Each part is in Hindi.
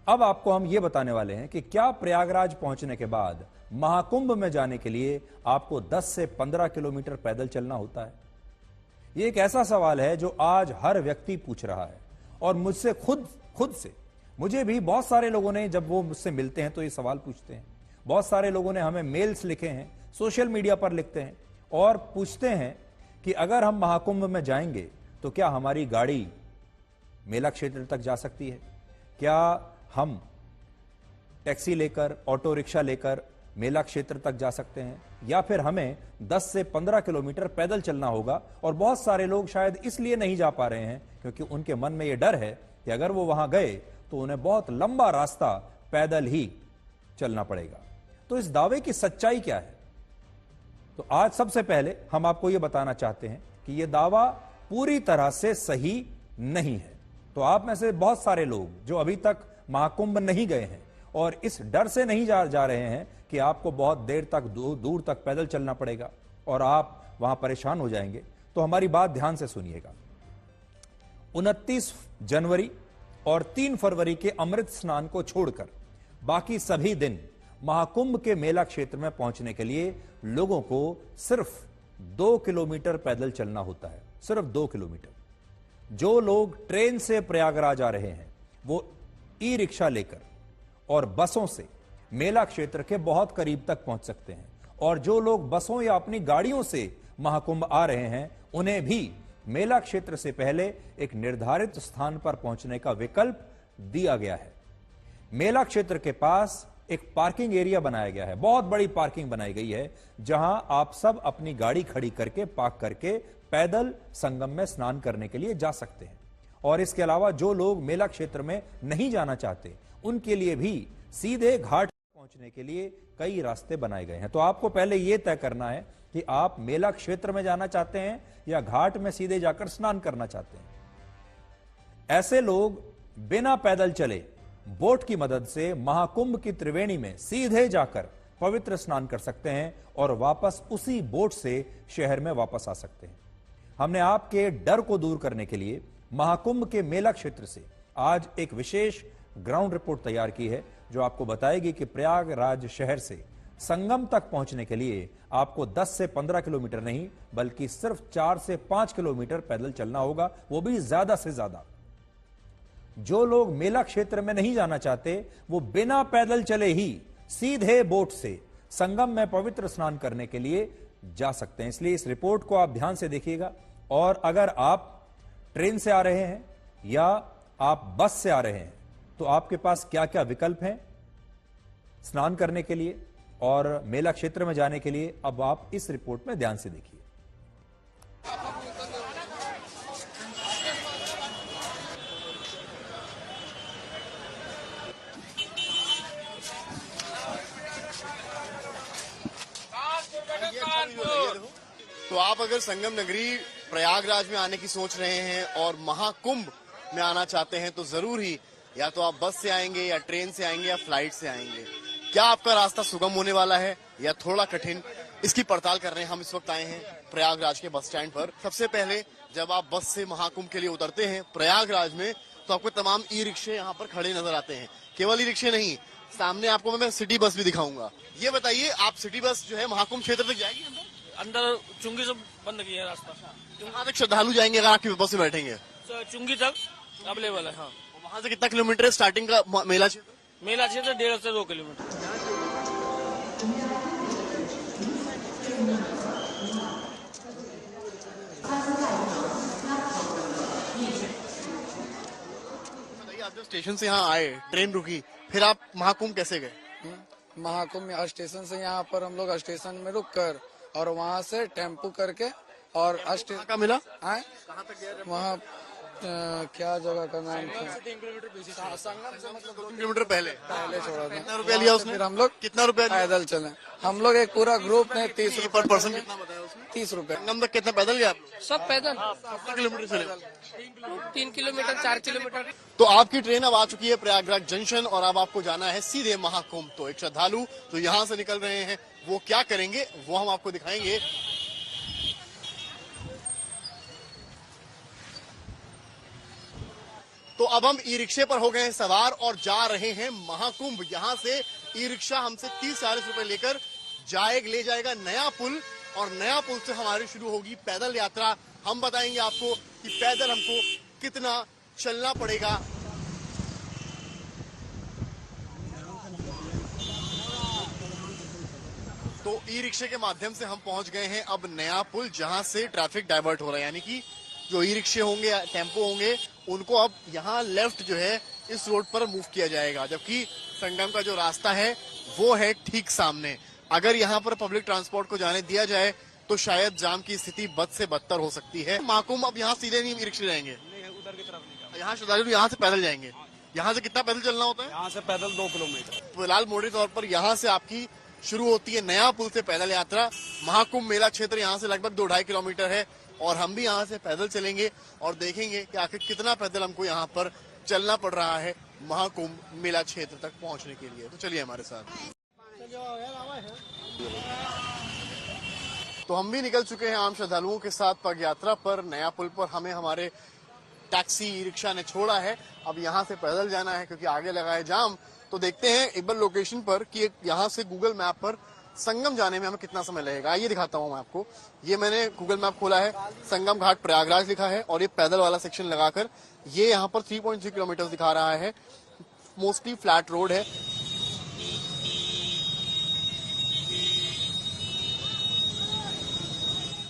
अब आपको हम ये बताने वाले हैं कि क्या प्रयागराज पहुंचने के बाद महाकुंभ में जाने के लिए आपको 10 से 15 किलोमीटर पैदल चलना होता है। ये एक ऐसा सवाल है जो आज हर व्यक्ति पूछ रहा है और मुझसे खुद से मुझे भी बहुत सारे लोगों ने, जब वो मुझसे मिलते हैं तो ये सवाल पूछते हैं। बहुत सारे लोगों ने हमें मेल्स लिखे हैं, सोशल मीडिया पर लिखते हैं और पूछते हैं कि अगर हम महाकुंभ में जाएंगे तो क्या हमारी गाड़ी मेला क्षेत्र तक जा सकती है, क्या हम टैक्सी लेकर, ऑटो रिक्शा लेकर मेला क्षेत्र तक जा सकते हैं, या फिर हमें 10 से 15 किलोमीटर पैदल चलना होगा। और बहुत सारे लोग शायद इसलिए नहीं जा पा रहे हैं क्योंकि उनके मन में यह डर है कि अगर वो वहां गए तो उन्हें बहुत लंबा रास्ता पैदल ही चलना पड़ेगा। तो इस दावे की सच्चाई क्या है? तो आज सबसे पहले हम आपको यह बताना चाहते हैं कि यह दावा पूरी तरह से सही नहीं है। तो आप में से बहुत सारे लोग जो अभी तक महाकुंभ नहीं गए हैं और इस डर से नहीं जा रहे हैं कि आपको बहुत देर तक दूर तक पैदल चलना पड़ेगा और आप वहां परेशान हो जाएंगे, तो हमारी बात ध्यान से सुनिएगा। 29 जनवरी और 3 फरवरी के अमृत स्नान को छोड़कर बाकी सभी दिन महाकुंभ के मेला क्षेत्र में पहुंचने के लिए लोगों को सिर्फ 2 किलोमीटर पैदल चलना होता है, सिर्फ 2 किलोमीटर। जो लोग ट्रेन से प्रयागराज आ रहे हैं वो ई रिक्शा लेकर और बसों से मेला क्षेत्र के बहुत करीब तक पहुंच सकते हैं, और जो लोग बसों या अपनी गाड़ियों से महाकुंभ आ रहे हैं उन्हें भी मेला क्षेत्र से पहले एक निर्धारित स्थान पर पहुंचने का विकल्प दिया गया है। मेला क्षेत्र के पास एक पार्किंग एरिया बनाया गया है, बहुत बड़ी पार्किंग बनाई गई है जहां आप सब अपनी गाड़ी खड़ी करके, पार्क करके पैदल संगम में स्नान करने के लिए जा सकते हैं। और इसके अलावा जो लोग मेला क्षेत्र में नहीं जाना चाहते उनके लिए भी सीधे घाट पहुंचने के लिए कई रास्ते बनाए गए हैं। तो आपको पहले यह तय करना है कि आप मेला क्षेत्र में जाना चाहते हैं या घाट में सीधे जाकर स्नान करना चाहते हैं। ऐसे लोग बिना पैदल चले बोट की मदद से महाकुंभ की त्रिवेणी में सीधे जाकर पवित्र स्नान कर सकते हैं और वापस उसी बोट से शहर में वापस आ सकते हैं। हमने आपके डर को दूर करने के लिए महाकुंभ के मेला क्षेत्र से आज एक विशेष ग्राउंड रिपोर्ट तैयार की है जो आपको बताएगी कि प्रयागराज शहर से संगम तक पहुंचने के लिए आपको 10 से 15 किलोमीटर नहीं बल्कि सिर्फ 4 से 5 किलोमीटर पैदल चलना होगा, वो भी ज्यादा से ज्यादा। जो लोग मेला क्षेत्र में नहीं जाना चाहते वो बिना पैदल चले ही सीधे बोट से संगम में पवित्र स्नान करने के लिए जा सकते हैं। इसलिए इस रिपोर्ट को आप ध्यान से देखिएगा। और अगर आप ट्रेन से आ रहे हैं या आप बस से आ रहे हैं तो आपके पास क्या क्या विकल्प हैं स्नान करने के लिए और मेला क्षेत्र में जाने के लिए, अब आप इस रिपोर्ट में ध्यान से देखिए। तो आप अगर संगम नगरी प्रयागराज में आने की सोच रहे हैं और महाकुंभ में आना चाहते हैं तो जरूर ही या तो आप बस से आएंगे या ट्रेन से आएंगे या फ्लाइट से आएंगे। क्या आपका रास्ता सुगम होने वाला है या थोड़ा कठिन, इसकी पड़ताल कर रहे हैं। हम इस वक्त आए हैं प्रयागराज के बस स्टैंड पर। सबसे पहले जब आप बस से महाकुंभ के लिए उतरते हैं प्रयागराज में तो आपको तमाम ई रिक्शे यहाँ पर खड़े नजर आते हैं। केवल ई रिक्शे नहीं, सामने आपको मैं सिटी बस भी दिखाऊंगा। ये बताइए, आप सिटी बस जो है महाकुंभ क्षेत्र तक जाएगी? अंदर चुंगी से बंद किया है रास्ता। कहाँ तक श्रद्धालु जाएंगे अगर आपकी बस में बैठेंगे? चुंगी तक अवेलेबल है। हाँ, वहाँ से कितना किलोमीटर है स्टार्टिंग का मेला क्षेत्र? मेला क्षेत्र 1.5 से 2 किलोमीटर। बताइए, आप जब स्टेशन से यहाँ आए, ट्रेन रुकी, फिर आप महाकुंभ कैसे गए? महाकुंभ स्टेशन से यहाँ पर हम लोग स्टेशन में रुक कर और वहाँ से टेम्पो करके और कहाँ का मिला? कहाँ तक गए? वहाँ क्या जगह का नाम था? 3 किलोमीटर पहले छोड़ा था। कितना रुपया लिया उसने? फिर हम लोग कितना रुपया पैदल चले। हम लोग एक पूरा ग्रुप ने 30 पर पर्सन कितना बताया उसने? 30 रुपए। संगम तक कितना पैदल गया आप लोग? सब पैदल। कितना किलोमीटर चले? 3 किलोमीटर 4 किलोमीटर। तो आपकी ट्रेन अब आ चुकी है प्रयागराज जंक्शन और अब आपको जाना है सीधे महाकुंभ। तो एक श्रद्धालु तो यहाँ से निकल रहे हैं, वो क्या करेंगे वो हम आपको दिखाएंगे। तो अब हम ई रिक्शे पर हो गए हैं सवार और जा रहे हैं महाकुंभ। यहाँ से ई रिक्शा हमसे 30-40 रुपए लेकर ले जाएगा नया पुल, और नया पुल से हमारी शुरू होगी पैदल यात्रा। हम बताएंगे आपको कि पैदल हमको कितना चलना पड़ेगा। तो ई रिक्शे के माध्यम से हम पहुंच गए हैं अब नया पुल, जहां से ट्रैफिक डाइवर्ट हो रहा है, यानी कि जो ई रिक्शे होंगे, टेम्पो होंगे, उनको अब यहाँ लेफ्ट जो है इस रोड पर मूव किया जाएगा, जबकि संगम का जो रास्ता है वो है ठीक सामने। अगर यहाँ पर पब्लिक ट्रांसपोर्ट को जाने दिया जाए तो शायद जाम की स्थिति बद से बदतर हो सकती है। महाकुंभ अब यहाँ सीधे नहीं ई रिक्शे जाएंगे, उधर की तरफ नहीं, यहाँ श्रद्धालु यहाँ से पैदल जाएंगे। यहाँ से कितना पैदल चलना होता है? यहाँ से पैदल 2 किलोमीटर। फिलहाल मोटे तौर पर यहाँ से आपकी शुरू होती है नया पुल से पैदल यात्रा। महाकुंभ मेला क्षेत्र यहाँ से लगभग 2-2.5 किलोमीटर है, और हम भी यहाँ से पैदल चलेंगे और देखेंगे कि आखिर कितना पैदल हमको यहाँ पर चलना पड़ रहा है महाकुंभ मेला क्षेत्र तक पहुँचने के लिए। तो चलिए हमारे साथ। तो हम भी निकल चुके हैं आम श्रद्धालुओं के साथ पग यात्रा पर। नया पुल पर हमें हमारे टैक्सी ई रिक्शा ने छोड़ा है, अब यहाँ से पैदल जाना है क्योंकि आगे लगा है जाम। तो देखते हैं एक बार लोकेशन पर कि यहाँ से गूगल मैप पर संगम जाने में हमें कितना समय लगेगा। ये दिखाता हूँ मैं आपको। ये मैंने गूगल मैप खोला है, संगम घाट प्रयागराज लिखा है, और ये पैदल वाला सेक्शन लगाकर ये यहाँ पर 3.3 किलोमीटर दिखा रहा है। मोस्टली फ्लैट रोड है।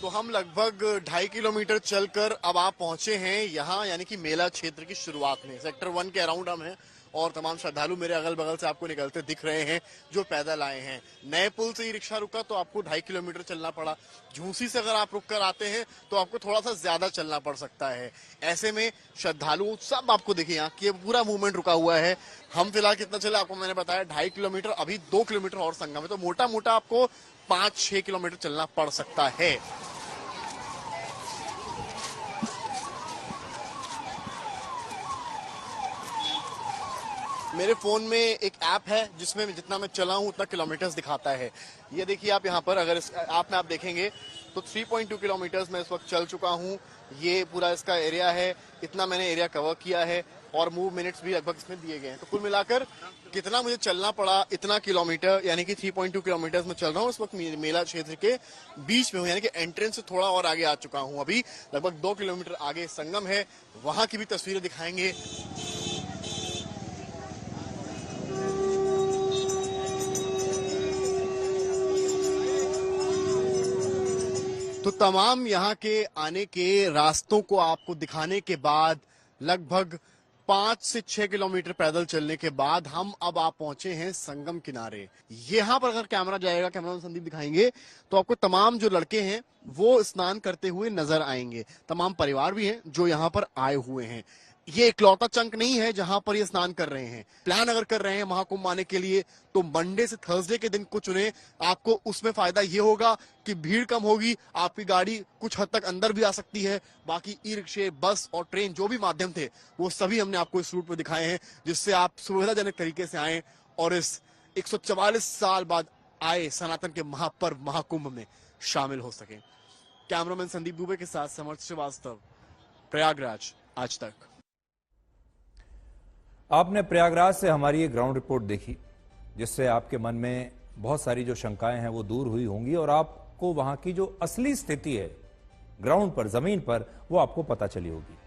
तो हम लगभग 2.5 किलोमीटर चलकर अब आप पहुंचे हैं यहाँ, यानी कि मेला क्षेत्र की शुरुआत में। सेक्टर 1 के अराउंड हम हैं, और तमाम श्रद्धालु मेरे अगल बगल से आपको निकलते दिख रहे हैं जो पैदल आए हैं। नए पुल से ई रिक्शा रुका तो आपको 2.5 किलोमीटर चलना पड़ा। झूसी से अगर आप रुक कर आते हैं तो आपको थोड़ा सा ज्यादा चलना पड़ सकता है। ऐसे में श्रद्धालु सब आपको देखिए यहाँ कि पूरा मूवमेंट रुका हुआ है। हम फिलहाल कितना चले आपको मैंने बताया 2.5 किलोमीटर, अभी 2 किलोमीटर और संगम है, तो मोटा मोटा आपको 5-6 किलोमीटर चलना पड़ सकता है। मेरे फोन में एक ऐप है जिसमें जितना मैं चला हूं उतना किलोमीटर्स दिखाता है। ये देखिए आप यहाँ पर अगर इस ऐप में आप देखेंगे तो 3.2 किलोमीटर्स मैं इस वक्त चल चुका हूँ। ये पूरा इसका एरिया है, इतना मैंने एरिया कवर किया है, और मूव मिनट्स भी लगभग इसमें दिए गए हैं। तो कुल मिलाकर कितना मुझे चलना पड़ा, इतना किलोमीटर, यानी कि 3.2 किलोमीटर्स में चल रहा हूँ। इस वक्त मेला क्षेत्र के बीच में हूँ, यानी कि एंट्रेंस से थोड़ा और आगे आ चुका हूँ। अभी लगभग 2 किलोमीटर आगे संगम है, वहां की भी तस्वीरें दिखाएंगे। तो तमाम यहाँ के आने के रास्तों को आपको दिखाने के बाद लगभग 5 से 6 किलोमीटर पैदल चलने के बाद हम अब आप पहुंचे हैं संगम किनारे। यहाँ पर अगर कैमरा जाएगा, कैमरा संदीप दिखाएंगे, तो आपको तमाम जो लड़के हैं वो स्नान करते हुए नजर आएंगे। तमाम परिवार भी हैं जो यहाँ पर आए हुए हैं। ये इकलौता चंक नहीं है जहां पर ये स्नान कर रहे हैं। प्लान अगर कर रहे हैं महाकुंभ आने के लिए तो मंडे से थर्सडे के दिन को चुने। आपको उसमें फायदा ये होगा कि भीड़ कम होगी, आपकी गाड़ी कुछ हद तक अंदर भी आ सकती है। बाकी ई रिक्शे, बस और ट्रेन जो भी माध्यम थे वो सभी हमने आपको इस रूट पर दिखाए हैं, जिससे आप सुविधाजनक तरीके से आए और इस 144 साल बाद आए सनातन के महापर्व महाकुंभ में शामिल हो सके। कैमरामैन संदीप दुबे के साथ समर्थ श्रीवास्तव, प्रयागराज आज तक। आपने प्रयागराज से हमारी ये ग्राउंड रिपोर्ट देखी, जिससे आपके मन में बहुत सारी जो शंकाएं हैं वो दूर हुई होंगी, और आपको वहां की जो असली स्थिति है ग्राउंड पर, जमीन पर, वो आपको पता चली होगी।